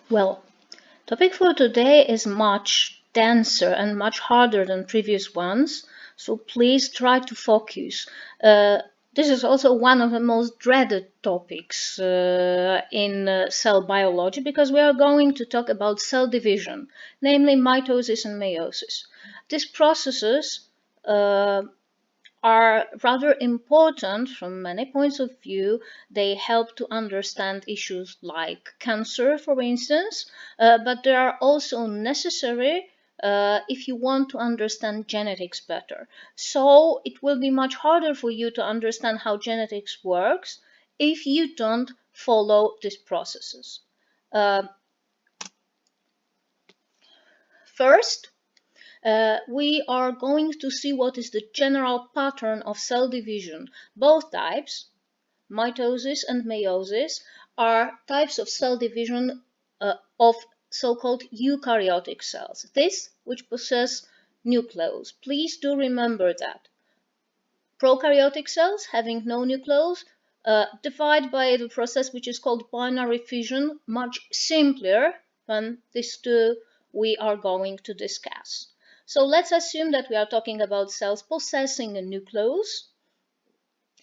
Well, topic for today is much denser and much harder than previous ones, so please try to focus. This is also one of the most dreaded topics in cell biology because we are going to talk about cell division, namely mitosis and meiosis. These processes are rather important from many points of view. They help to understand issues like cancer, for instance, but they are also necessary if you want to understand genetics better. So it will be much harder for you to understand how genetics works if you don't follow these processes. First, we are going to see what is the general pattern of cell division. Both types, mitosis and meiosis, are types of cell division of so-called eukaryotic cells, this which possess nucleus. Please do remember that. Prokaryotic cells having no nucleus divide by the process which is called binary fission, much simpler than these two we are going to discuss. So let's assume that we are talking about cells possessing a nucleus,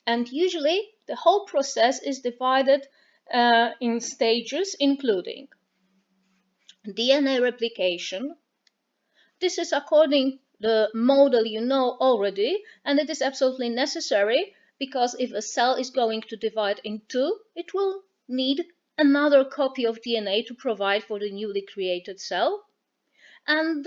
and usually the whole process is divided in stages, including DNA replication. This is according the model you know already, and it is absolutely necessary because if a cell is going to divide in two, it will need another copy of DNA to provide for the newly created cell. And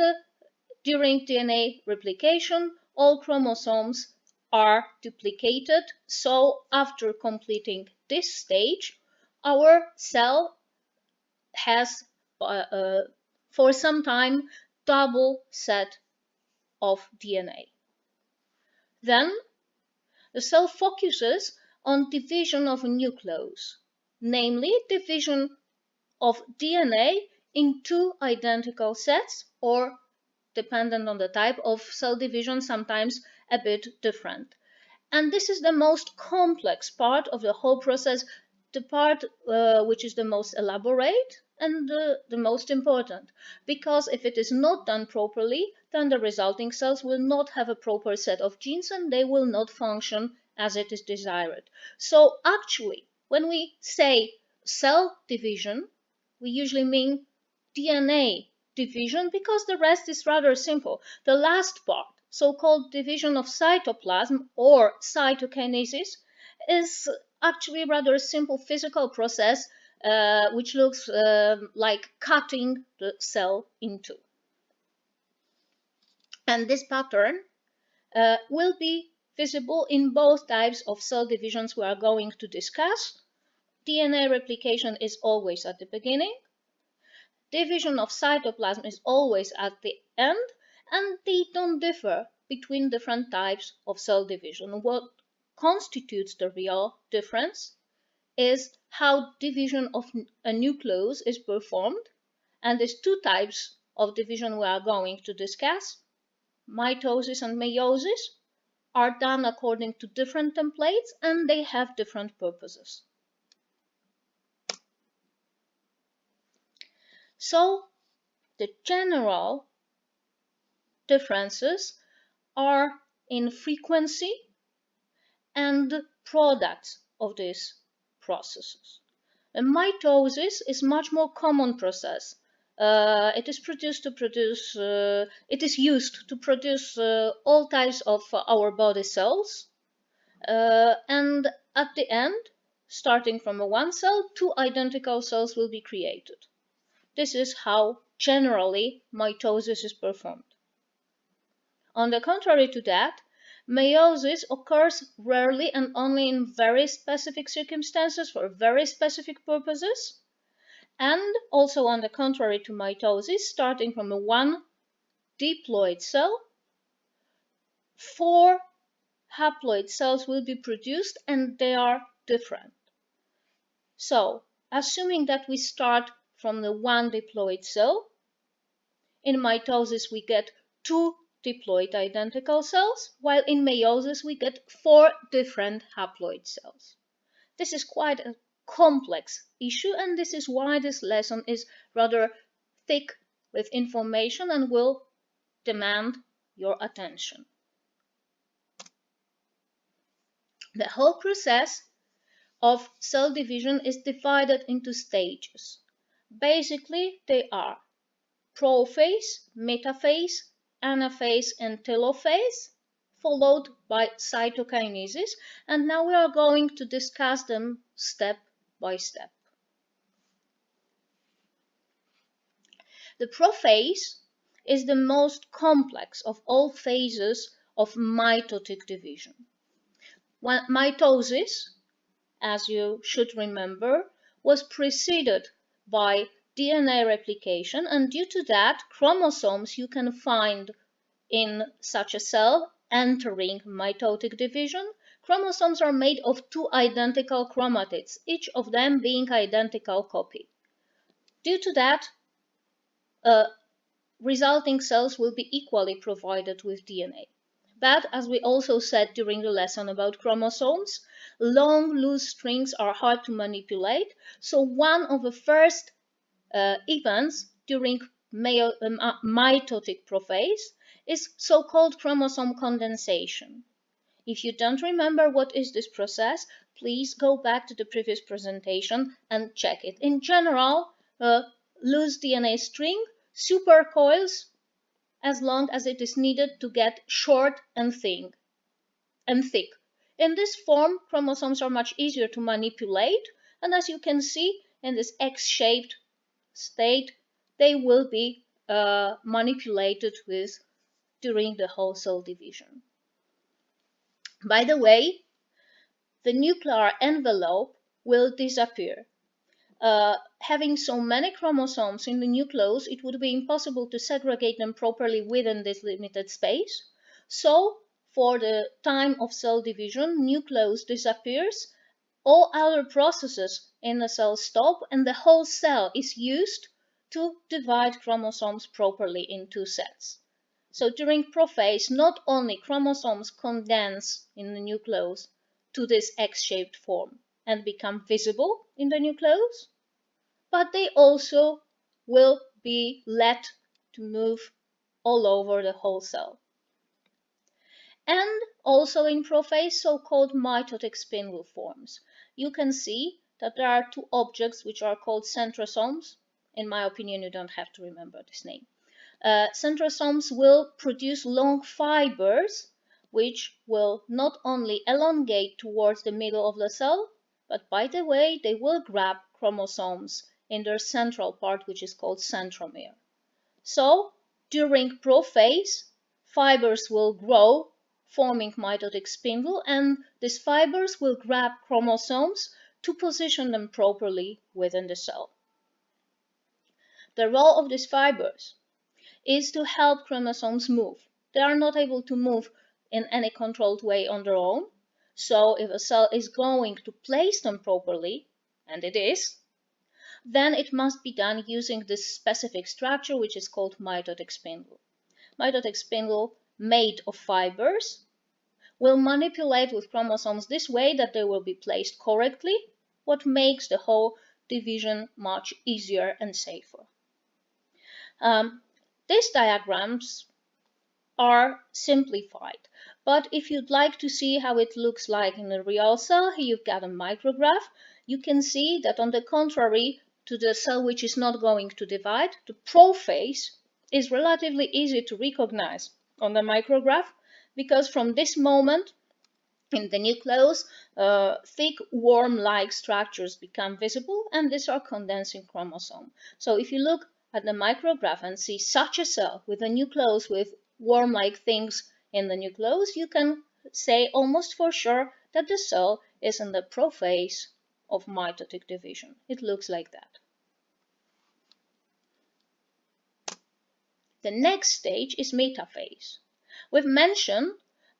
during DNA replication, all chromosomes are duplicated. So after completing this stage, our cell has for some time double set of DNA. Then the cell focuses on division of a nucleus, namely division of DNA in two identical sets, or dependent on the type of cell division, sometimes a bit different. And this is the most complex part of the whole process, the part which is the most elaborate and the most important, because if it is not done properly, then the resulting cells will not have a proper set of genes and they will not function as it is desired. So actually, when we say cell division, we usually mean DNA division because the rest is rather simple. The last part, so-called division of cytoplasm or cytokinesis, is actually rather simple physical process which looks like cutting the cell in two. And this pattern will be visible in both types of cell divisions we are going to discuss. DNA replication is always at the beginning. Division of cytoplasm is always at the end, and they don't differ between different types of cell division. What constitutes the real difference is how division of a nucleus is performed, and these two types of division we are going to discuss, mitosis and meiosis, are done according to different templates and they have different purposes. So the general differences are in frequency and products of these processes. Mitosis is much more common process. It is used to produce all types of our body cells, and at the end, starting from one cell, two identical cells will be created. This is how generally mitosis is performed. On the contrary to that, meiosis occurs rarely and only in very specific circumstances for very specific purposes. And also on the contrary to mitosis, starting from one diploid cell, 4 haploid cells will be produced and they are different. So, assuming that we start from the one diploid cell, in mitosis we get 2 diploid identical cells, while in meiosis we get 4 different haploid cells. This is quite a complex issue, and this is why this lesson is rather thick with information and will demand your attention. The whole process of cell division is divided into stages. Basically, they are prophase, metaphase, anaphase, and telophase, followed by cytokinesis, and now we are going to discuss them step by step. The prophase is the most complex of all phases of mitotic division. Mitosis, as you should remember, was preceded by DNA replication, and due to that, chromosomes you can find in such a cell entering mitotic division. Chromosomes are made of two identical chromatids, each of them being identical copy. Due to that, resulting cells will be equally provided with DNA. But as we also said during the lesson about chromosomes, long loose strings are hard to manipulate, so one of the first events during mitotic prophase is so-called chromosome condensation. If you don't remember what is this process, please go back to the previous presentation and check it. In general, a loose DNA string supercoils as long as it is needed to get short and thin and thick. In this form, chromosomes are much easier to manipulate, and as you can see in this X-shaped state, they will be manipulated with during the whole cell division. By the way, the nuclear envelope will disappear. Having so many chromosomes in the nucleus, it would be impossible to segregate them properly within this limited space. So, for the time of cell division, nucleus disappears, all other processes in the cell stop, and the whole cell is used to divide chromosomes properly in two sets. So during prophase, not only chromosomes condense in the nucleus to this X-shaped form and become visible in the nucleus, but they also will be let to move all over the whole cell. And also in prophase, so-called mitotic spindle forms. You can see that there are two objects which are called centrosomes. In my opinion, you don't have to remember this name. Centrosomes will produce long fibers which will not only elongate towards the middle of the cell, but by the way, they will grab chromosomes in their central part, which is called centromere. So, during prophase, fibers will grow, forming mitotic spindle, and these fibers will grab chromosomes to position them properly within the cell. The role of these fibers is to help chromosomes move. They are not able to move in any controlled way on their own. So if a cell is going to place them properly, and it is, then it must be done using this specific structure which is called mitotic spindle. Mitotic spindle made of fibers will manipulate with chromosomes this way that they will be placed correctly, what makes the whole division much easier and safer. These diagrams are simplified, but if you'd like to see how it looks like in a real cell, here you've got a micrograph. You can see that on the contrary to the cell which is not going to divide, the prophase is relatively easy to recognize on the micrograph, because from this moment in the nucleus, thick worm-like structures become visible, and these are condensing chromosomes. So if you look at the micrograph and see such a cell with a nucleus with worm-like things in the nucleus, you can say almost for sure that the cell is in the prophase of mitotic division. It looks like that. The next stage is metaphase. We've mentioned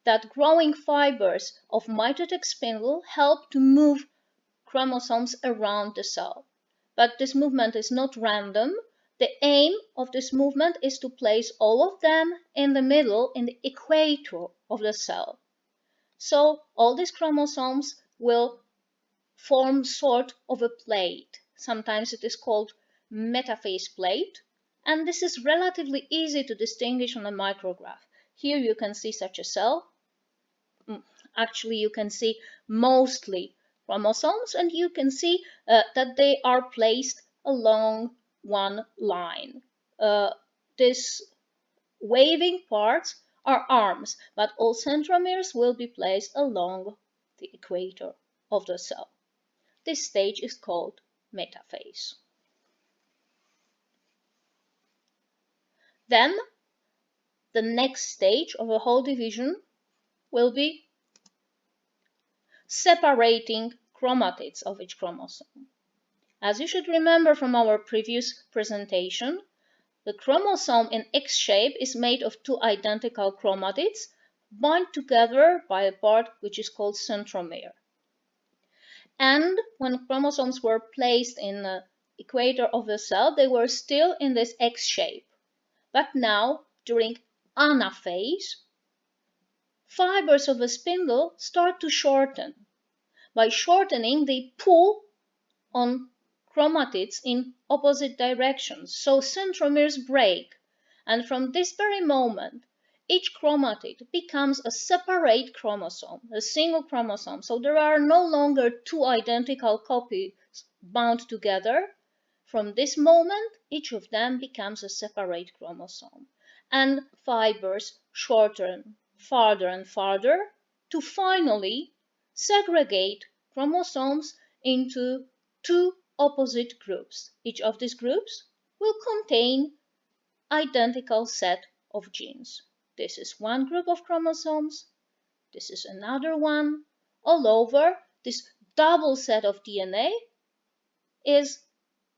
that growing fibers of mitotic spindle help to move chromosomes around the cell. But this movement is not random. The aim of this movement is to place all of them in the middle, in the equator of the cell. So all these chromosomes will form sort of a plate. Sometimes it is called metaphase plate, and this is relatively easy to distinguish on a micrograph. Here you can see such a cell. Actually, you can see mostly chromosomes, and you can see that they are placed along one line. These waving parts are arms, but all centromeres will be placed along the equator of the cell. This stage is called metaphase. Then, the next stage of a whole division will be separating chromatids of each chromosome. As you should remember from our previous presentation, the chromosome in X shape is made of two identical chromatids bound together by a part which is called centromere. And when chromosomes were placed in the equator of the cell, they were still in this X shape. But now, during anaphase, fibers of the spindle start to shorten. By shortening, they pull on chromatids in opposite directions, so centromeres break, and from this very moment, each chromatid becomes a separate chromosome, a single chromosome. So there are no longer two identical copies bound together. From this moment, each of them becomes a separate chromosome, and fibers shorten farther and farther to finally segregate chromosomes into two opposite groups. Each of these groups will contain identical set of genes. This is one group of chromosomes, this is another one. All over, this double set of DNA is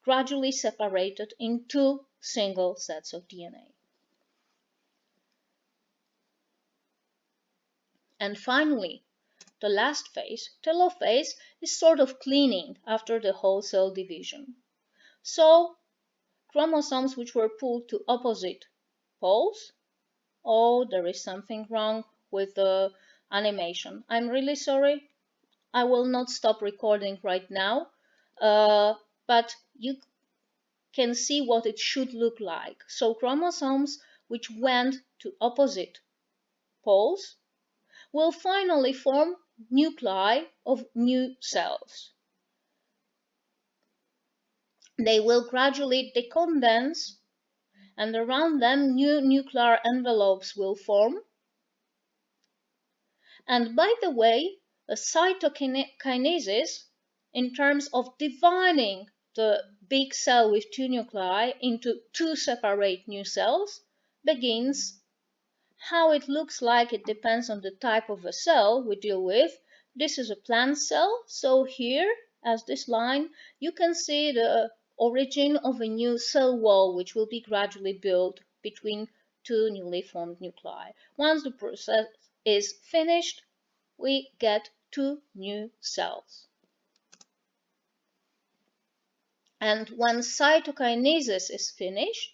gradually separated in two single sets of DNA. And finally, the last phase, telophase, is sort of cleaning after the whole cell division. So, chromosomes which were pulled to opposite poles. Oh, there is something wrong with the animation. I'm really sorry. I will not stop recording right now, but you can see what it should look like. So chromosomes which went to opposite poles will finally form nuclei of new cells. They will gradually decondense, and around them new nuclear envelopes will form. And by the way, a cytokinesis, in terms of dividing the big cell with two nuclei into two separate new cells, begins. How it looks like, it depends on the type of a cell we deal with. This is a plant cell, so here, as this line, you can see the origin of a new cell wall which will be gradually built between two newly formed nuclei. Once the process is finished, we get two new cells. And when cytokinesis is finished,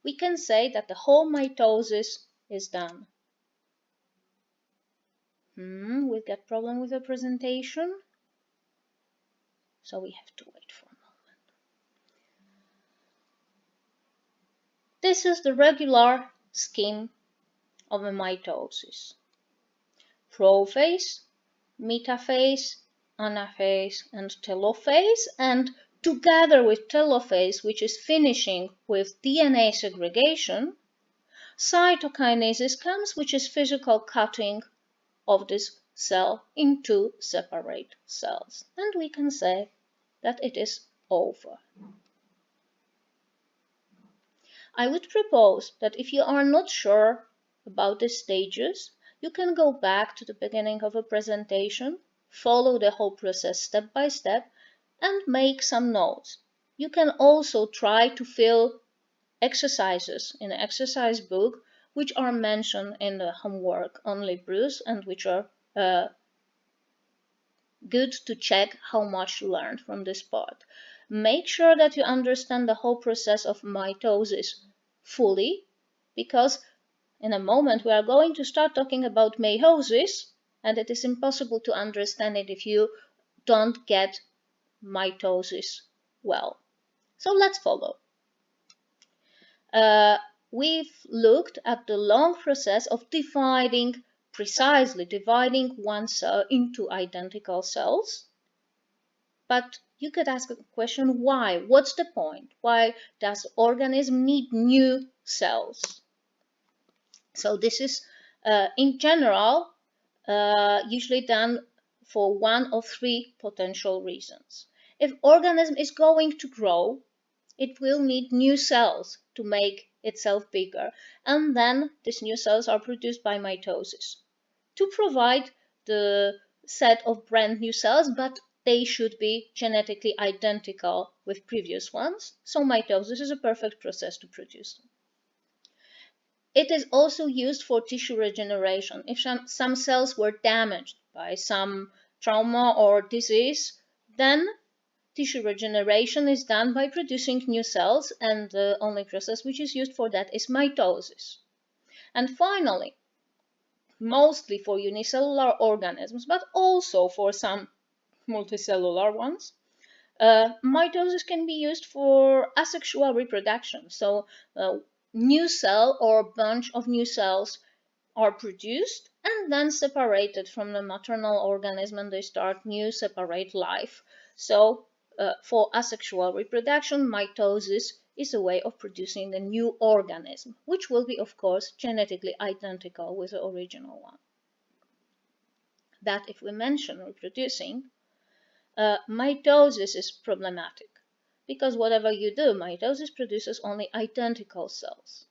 we can say that the whole mitosis is done. We've got problem with the presentation, so we have to wait for a moment. This is the regular scheme of a mitosis. Prophase, metaphase, anaphase, and telophase, and together with telophase, which is finishing with DNA segregation, cytokinesis comes, which is physical cutting of this cell into separate cells. And we can say that it is over. I would propose that if you are not sure about the stages, you can go back to the beginning of a presentation, follow the whole process step by step, and make some notes. You can also try to fill exercises in the exercise book which are mentioned in the homework on Librews and which are good to check how much you learned from this part. Make sure that you understand the whole process of mitosis fully, because in a moment we are going to start talking about meiosis, and it is impossible to understand it if you don't get mitosis well. So let's follow. We've looked at the long process of precisely dividing one cell into identical cells. But you could ask a question, why? What's the point? Why does the organism need new cells? So this is, in general, usually done for one of three potential reasons. If organism is going to grow, it will need new cells to make itself bigger, and then these new cells are produced by mitosis to provide the set of brand new cells, but they should be genetically identical with previous ones, so mitosis is a perfect process to produce them. It is also used for tissue regeneration. If some cells were damaged by some trauma or disease, then tissue regeneration is done by producing new cells, and the only process which is used for that is mitosis. And finally, mostly for unicellular organisms, but also for some multicellular ones, mitosis can be used for asexual reproduction. So new cell or bunch of new cells are produced and then separated from the maternal organism, and they start new separate life. So for asexual reproduction, mitosis is a way of producing a new organism, which will be, of course, genetically identical with the original one. That, if we mention reproducing, mitosis is problematic, because whatever you do, mitosis produces only identical cells.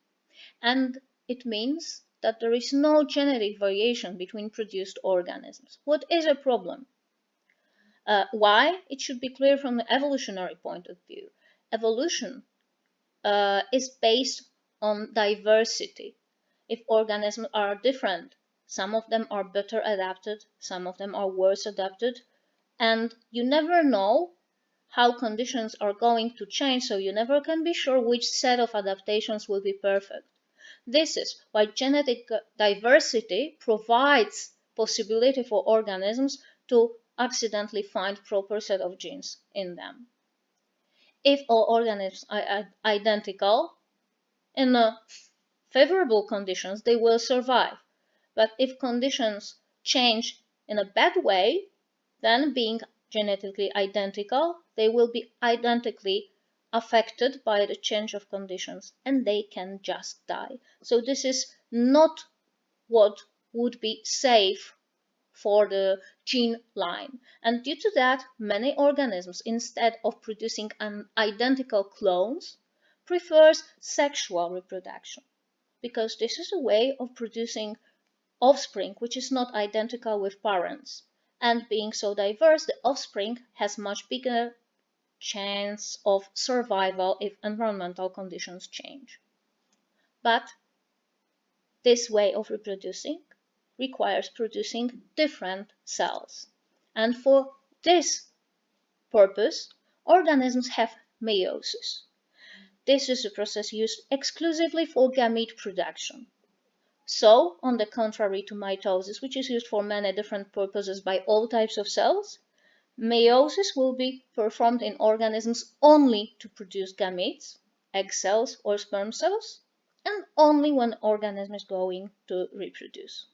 And it means that there is no genetic variation between produced organisms. What is a problem? Why? It should be clear from the evolutionary point of view. Evolution is based on diversity. If organisms are different, some of them are better adapted, some of them are worse adapted, and you never know how conditions are going to change, so you never can be sure which set of adaptations will be perfect. This is why genetic diversity provides possibility for organisms to accidentally find proper set of genes in them. If all organisms are identical, in favorable conditions, they will survive. But if conditions change in a bad way, then being genetically identical, they will be identically affected by the change of conditions, and they can just die. So this is not what would be safe for the gene line. And due to that, many organisms, instead of producing identical clones, prefers sexual reproduction, because this is a way of producing offspring which is not identical with parents. And being so diverse, the offspring has much bigger chance of survival if environmental conditions change. But this way of reproducing requires producing different cells. And for this purpose, organisms have meiosis. This is a process used exclusively for gamete production. So, on the contrary to mitosis, which is used for many different purposes by all types of cells, meiosis will be performed in organisms only to produce gametes, egg cells or sperm cells, and only when the organism is going to reproduce.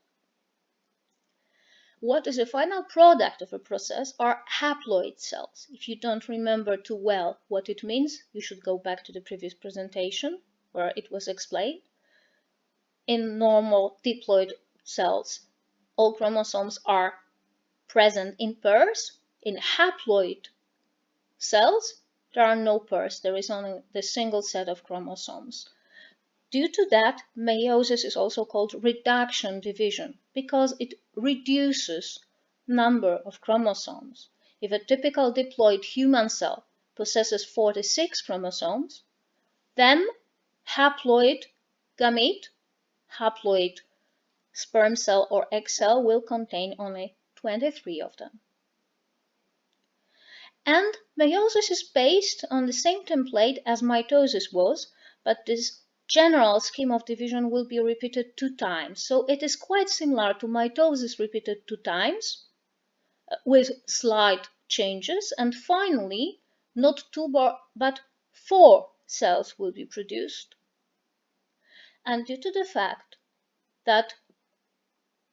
What is the final product of a process are haploid cells. If you don't remember too well what it means, you should go back to the previous presentation where it was explained. In normal diploid cells, all chromosomes are present in pairs. In haploid cells, there are no pairs. There is only the single set of chromosomes. Due to that, meiosis is also called reduction division, because it reduces number of chromosomes. If a typical diploid human cell possesses 46 chromosomes, then haploid gamete, haploid sperm cell or egg cell will contain only 23 of them. And meiosis is based on the same template as mitosis was, but this general scheme of division will be repeated 2 times. So it is quite similar to mitosis repeated 2 times, with slight changes, and finally not 2 but 4 cells will be produced. And due to the fact that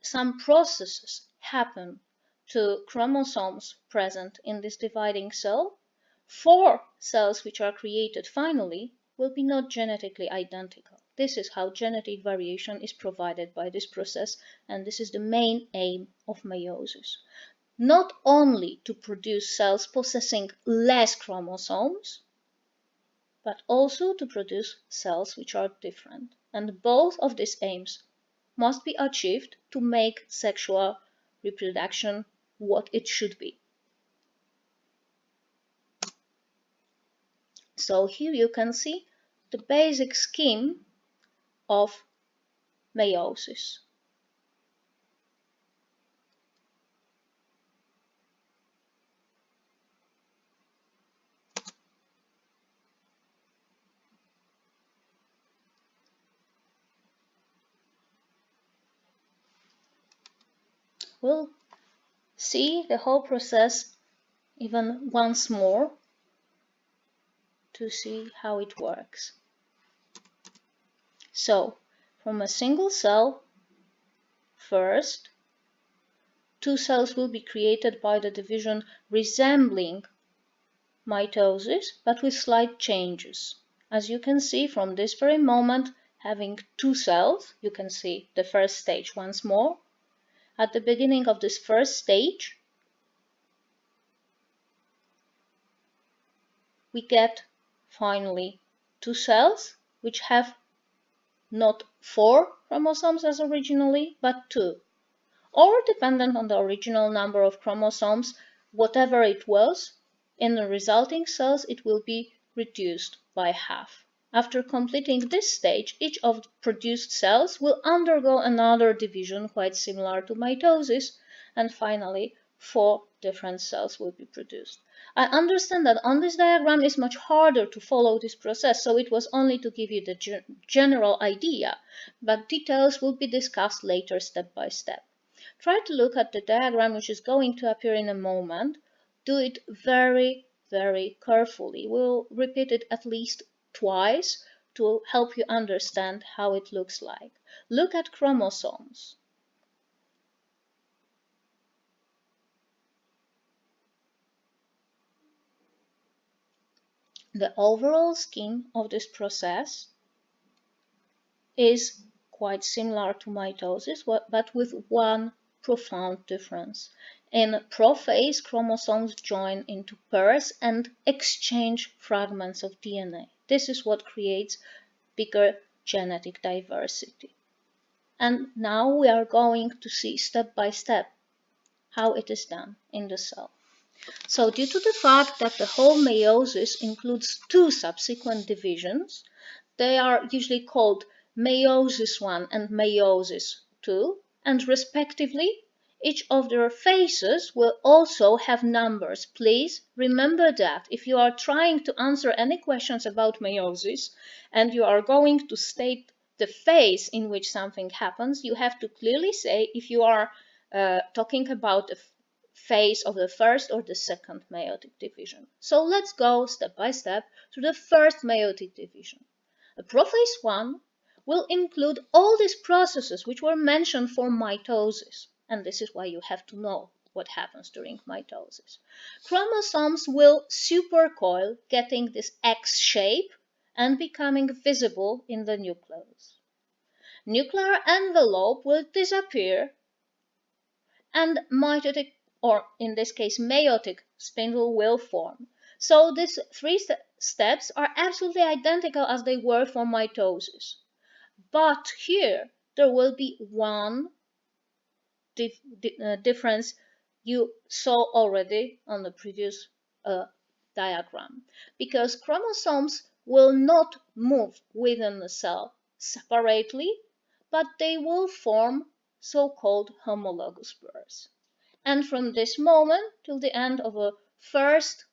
some processes happen to chromosomes present in this dividing cell, 4 cells which are created finally will be not genetically identical. This is how genetic variation is provided by this process, and this is the main aim of meiosis. Not only to produce cells possessing less chromosomes, but also to produce cells which are different. And both of these aims must be achieved to make sexual reproduction what it should be. So here you can see the basic scheme of meiosis. We'll see the whole process even once more to see how it works. So, from a single cell, first, 2 cells will be created by the division resembling mitosis, but with slight changes. As you can see from this very moment, having 2 cells, you can see the first stage once more. At the beginning of this first stage, we get finally 2 cells which have not 4 chromosomes as originally, but 2. Or dependent on the original number of chromosomes, whatever it was, in the resulting cells it will be reduced by half. After completing this stage, each of the produced cells will undergo another division quite similar to mitosis, and finally 4 different cells will be produced. I understand that on this diagram it's much harder to follow this process, so it was only to give you the general idea, but details will be discussed later step by step. Try to look at the diagram which is going to appear in a moment. Do it very, very carefully. We'll repeat it at least twice to help you understand how it looks like. Look at chromosomes. The overall scheme of this process is quite similar to mitosis, but with one profound difference. In prophase, chromosomes join into pairs and exchange fragments of DNA. This is what creates bigger genetic diversity. And now we are going to see step by step how it is done in the cell. So due to the fact that the whole meiosis includes 2 subsequent divisions, they are usually called meiosis 1 and meiosis 2, and respectively, each of their phases will also have numbers. Please remember that if you are trying to answer any questions about meiosis and you are going to state the phase in which something happens, you have to clearly say if you are talking about the phase of the first or the second meiotic division. So let's go step by step to the first meiotic division. A prophase 1 will include all these processes which were mentioned for mitosis, and this is why you have to know what happens during mitosis. Chromosomes will supercoil, getting this X shape and becoming visible in the nucleus. Nuclear envelope will disappear and mitotic, or in this case meiotic spindle will form. So these 3 steps are absolutely identical as they were for mitosis. But here there will be one difference you saw already on the previous diagram, because chromosomes will not move within the cell separately, but they will form so-called homologous pairs. And from this moment till the end of a first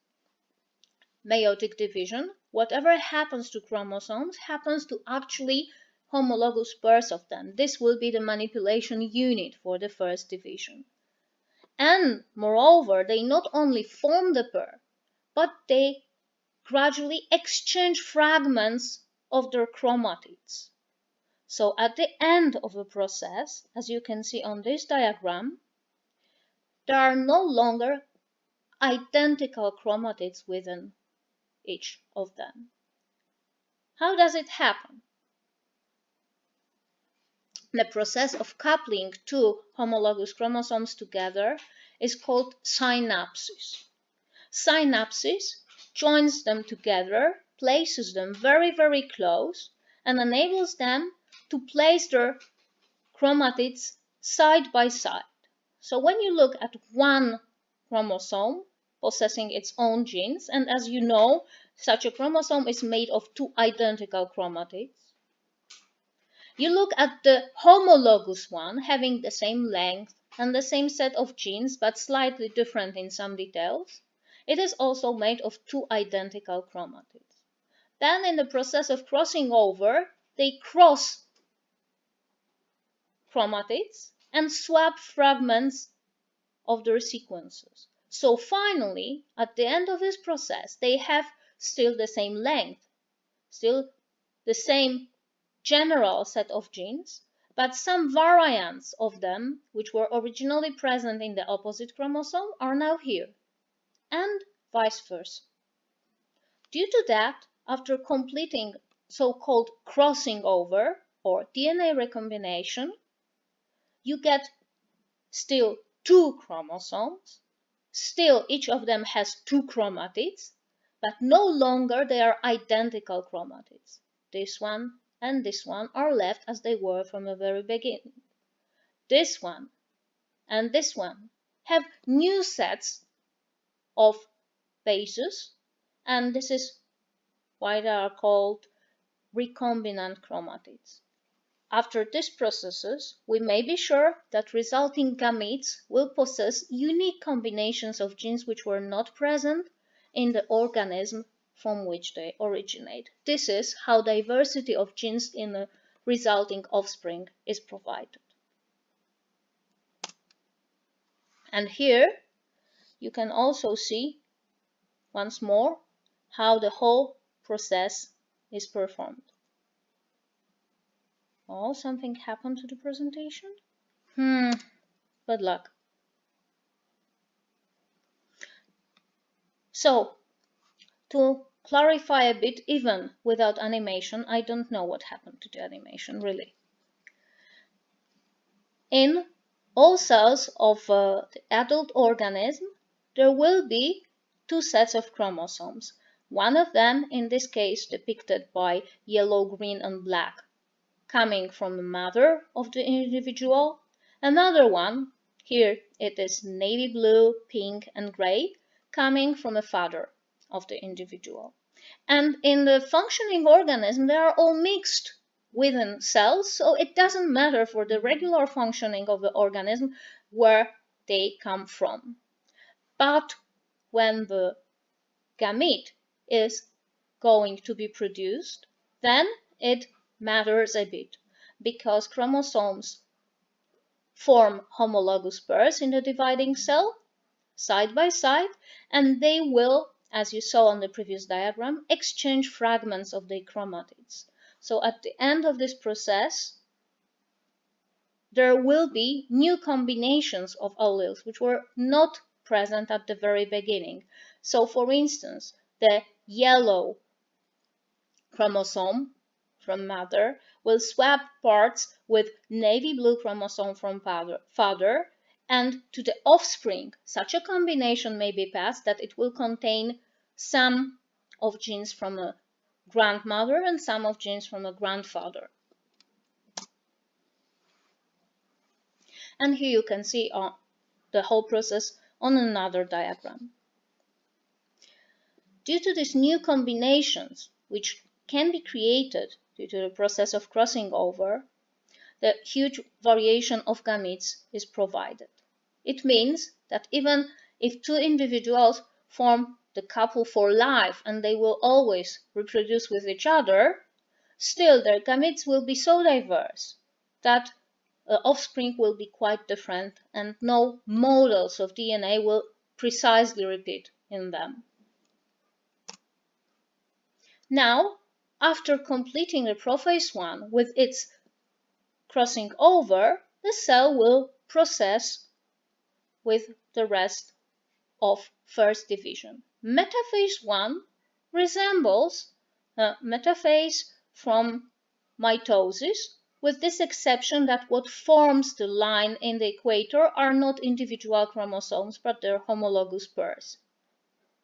meiotic division, whatever happens to chromosomes happens to actually homologous pairs of them. This will be the manipulation unit for the first division. And moreover, they not only form the pair, but they gradually exchange fragments of their chromatids. So at the end of the process, as you can see on this diagram, there are no longer identical chromatids within each of them. How does it happen? The process of coupling two homologous chromosomes together is called synapsis. Synapsis joins them together, places them very, very close, and enables them to place their chromatids side by side. So when you look at one chromosome possessing its own genes, and as you know, such a chromosome is made of two identical chromatids. You look at the homologous one having the same length and the same set of genes but slightly different in some details. It is also made of two identical chromatids. Then in the process of crossing over, they cross chromatids and swap fragments of their sequences. So finally, at the end of this process, they have still the same length, still the same general set of genes, but some variants of them, which were originally present in the opposite chromosome, are now here, and vice versa. Due to that, after completing so-called crossing over or DNA recombination, you get still two chromosomes, still each of them has two chromatids, but no longer they are identical chromatids. This one and this one are left as they were from the very beginning. This one and this one have new sets of bases, and this is why they are called recombinant chromatids. After these processes, we may be sure that resulting gametes will possess unique combinations of genes which were not present in the organism from which they originate. This is how diversity of genes in the resulting offspring is provided. And here you can also see once more how the whole process is performed. Oh, something happened to the presentation? Bad luck. So, to clarify a bit, even without animation, I don't know what happened to the animation, really. In all cells of the adult organism, there will be two sets of chromosomes. One of them, in this case depicted by yellow, green, and black, coming from the mother of the individual. Another one, here it is navy blue, pink, and gray, coming from a father of the individual. And in the functioning organism, they are all mixed within cells, so it doesn't matter for the regular functioning of the organism where they come from. But when the gamete is going to be produced, then it matters a bit, because chromosomes form homologous pairs in the dividing cell, side by side, and they will, as you saw on the previous diagram, exchange fragments of their chromatids. So at the end of this process, there will be new combinations of alleles which were not present at the very beginning. So for instance, the yellow chromosome from mother will swap parts with navy blue chromosome from father, and to the offspring such a combination may be passed that it will contain some of genes from a grandmother and some of genes from a grandfather. And here you can see the whole process on another diagram. Due to these new combinations, which can be created due to the process of crossing over, the huge variation of gametes is provided. It means that even if two individuals form the couple for life and they will always reproduce with each other, still their gametes will be so diverse that offspring will be quite different, and no models of DNA will precisely repeat in them. Now, after completing the prophase 1 with its crossing over, the cell will process with the rest of first division. Metaphase 1 resembles metaphase from mitosis, with this exception that what forms the line in the equator are not individual chromosomes but their homologous pairs.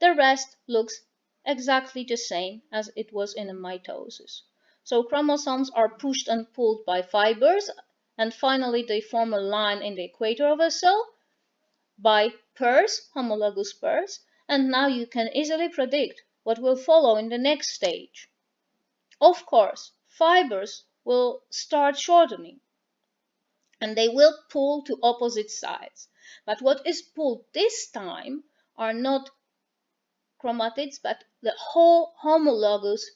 The rest looks exactly the same as it was in a mitosis. So chromosomes are pushed and pulled by fibers, and finally they form a line in the equator of a cell by pairs, homologous pairs, and now you can easily predict what will follow in the next stage. Of course, fibers will start shortening and they will pull to opposite sides. But what is pulled this time are not chromatids but the whole homologous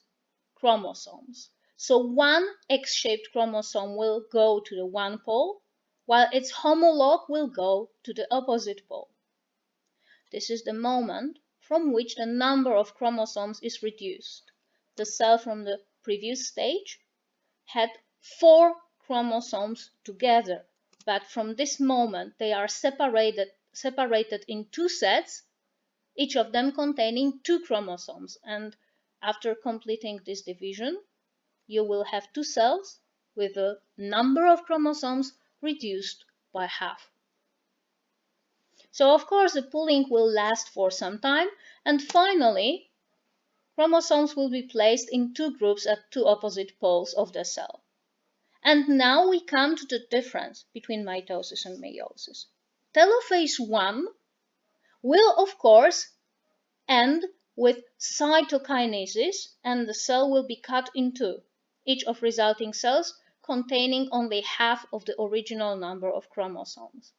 chromosomes. So one X-shaped chromosome will go to the one pole, while its homologue will go to the opposite pole. This is the moment from which the number of chromosomes is reduced. The cell from the previous stage had 4 chromosomes together, but from this moment they are separated in 2 sets, each of them containing 2 chromosomes, and after completing this division, you will have 2 cells with the number of chromosomes reduced by half. So of course the pulling will last for some time, and finally chromosomes will be placed in 2 groups at 2 opposite poles of the cell. And now we come to the difference between mitosis and meiosis. Telophase 1 will of course end with cytokinesis, and the cell will be cut in 2, each of resulting cells containing only half of the original number of chromosomes.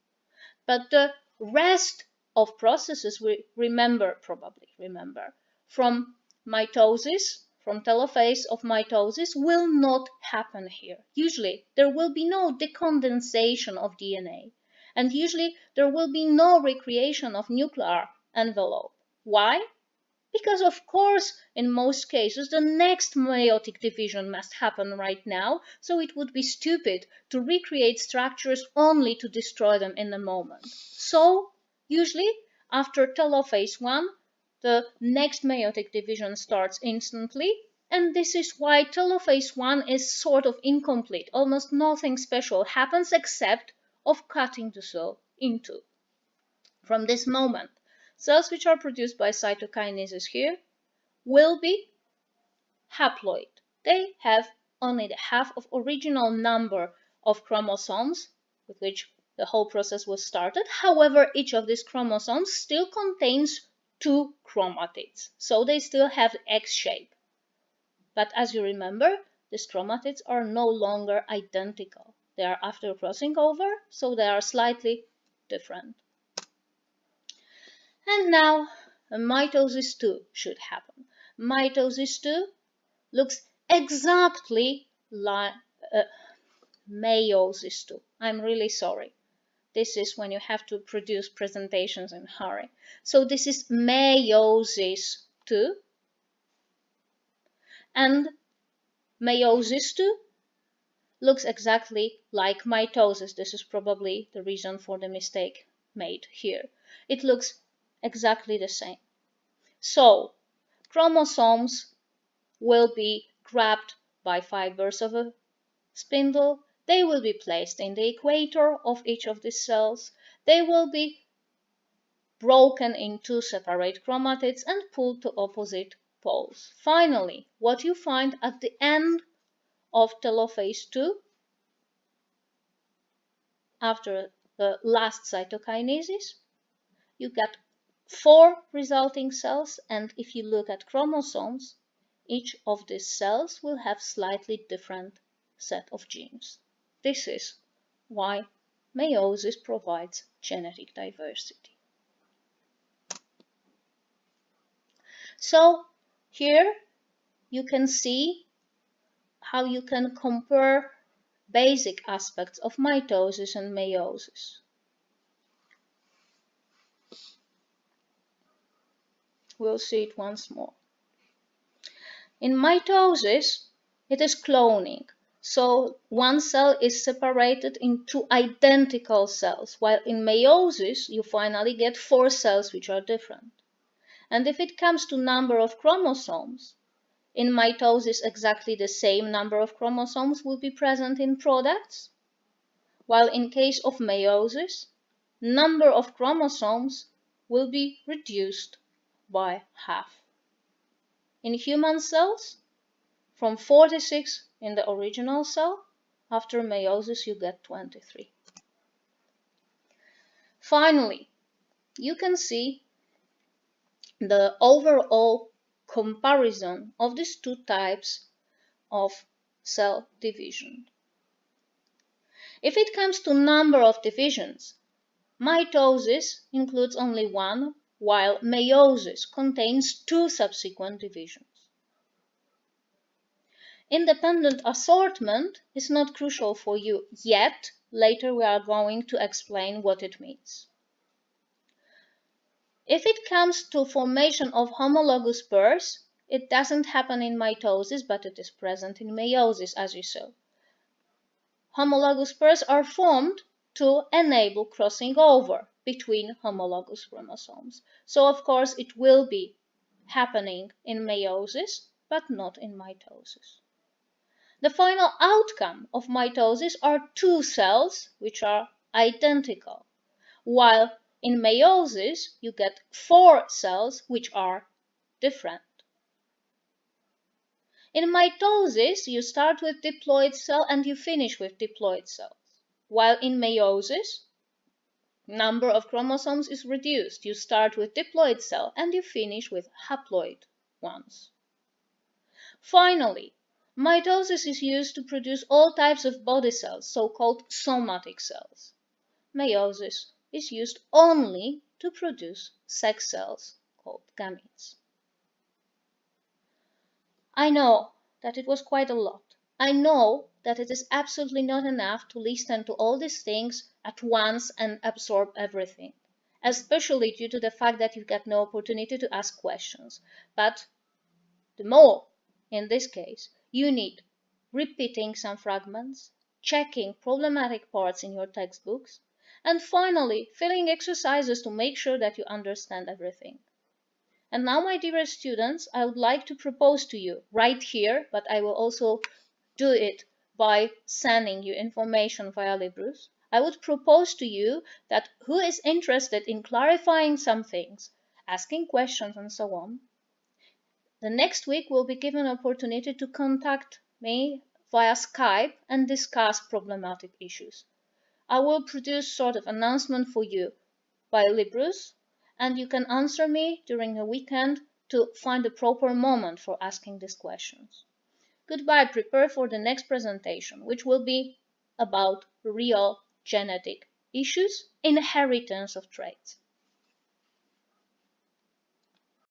But the rest of processes we probably remember from mitosis, from telophase of mitosis will not happen here. Usually there will be no decondensation of DNA, and usually there will be no recreation of nuclear envelope. Why? Because of course in most cases the next meiotic division must happen right now, so it would be stupid to recreate structures only to destroy them in a moment. So usually after telophase 1 the next meiotic division starts instantly, and this is why telophase 1 is sort of incomplete. Almost nothing special happens except of cutting the cell in 2. From this moment, cells which are produced by cytokinesis here will be haploid. They have only the half of original number of chromosomes with which the whole process was started. However, each of these chromosomes still contains 2 chromatids, so they still have X shape. But as you remember, these chromatids are no longer identical. They are after crossing over, so they are slightly different. And now mitosis 2 should happen. Mitosis 2 looks exactly like meiosis 2. I'm really sorry. This is when you have to produce presentations in a hurry. So this is meiosis 2. And meiosis 2 looks exactly like mitosis. This is probably the reason for the mistake made here. It looks exactly the same. So chromosomes will be grabbed by fibers of a spindle. They will be placed in the equator of each of these cells. They will be broken into separate chromatids and pulled to opposite poles. Finally, what you find at the end of telophase 2, after the last cytokinesis, you get 4 resulting cells, and if you look at chromosomes, each of these cells will have slightly different set of genes. This is why meiosis provides genetic diversity. So here you can see how you can compare basic aspects of mitosis and meiosis. We'll see it once more. In mitosis, it is cloning. So one cell is separated into identical cells, while in meiosis you finally get 4 cells which are different. And if it comes to number of chromosomes, in mitosis exactly the same number of chromosomes will be present in products, while in case of meiosis, number of chromosomes will be reduced by half. In human cells, from 46 in the original cell, after meiosis you get 23. Finally, you can see the overall comparison of these two types of cell division. If it comes to number of divisions, mitosis includes only 1, while meiosis contains 2 subsequent divisions. Independent assortment is not crucial for you yet. Later we are going to explain what it means. If it comes to formation of homologous pairs, it doesn't happen in mitosis, but it is present in meiosis, as you saw. Homologous pairs are formed to enable crossing over between homologous chromosomes. So, of course, it will be happening in meiosis, but not in mitosis. The final outcome of mitosis are 2 cells which are identical, while in meiosis you get 4 cells which are different. In mitosis you start with diploid cell and you finish with diploid cells, while in meiosis number of chromosomes is reduced. You start with diploid cell and you finish with haploid ones. Finally, mitosis is used to produce all types of body cells, so-called somatic cells. Meiosis is used only to produce sex cells called gametes. I know that it was quite a lot. I know that it is absolutely not enough to listen to all these things at once and absorb everything, especially due to the fact that you get no opportunity to ask questions. But the more, in this case, you need repeating some fragments, checking problematic parts in your textbooks, and finally filling exercises to make sure that you understand everything. And now, my dear students, I would like to propose to you right here, but I will also do it by sending you information via Librus. I would propose to you that who is interested in clarifying some things, asking questions and so on, the next week will be given an opportunity to contact me via Skype and discuss problematic issues. I will produce sort of announcement for you by Librus, and you can answer me during the weekend to find the proper moment for asking these questions. Goodbye, prepare for the next presentation, which will be about real genetic issues, inheritance of traits.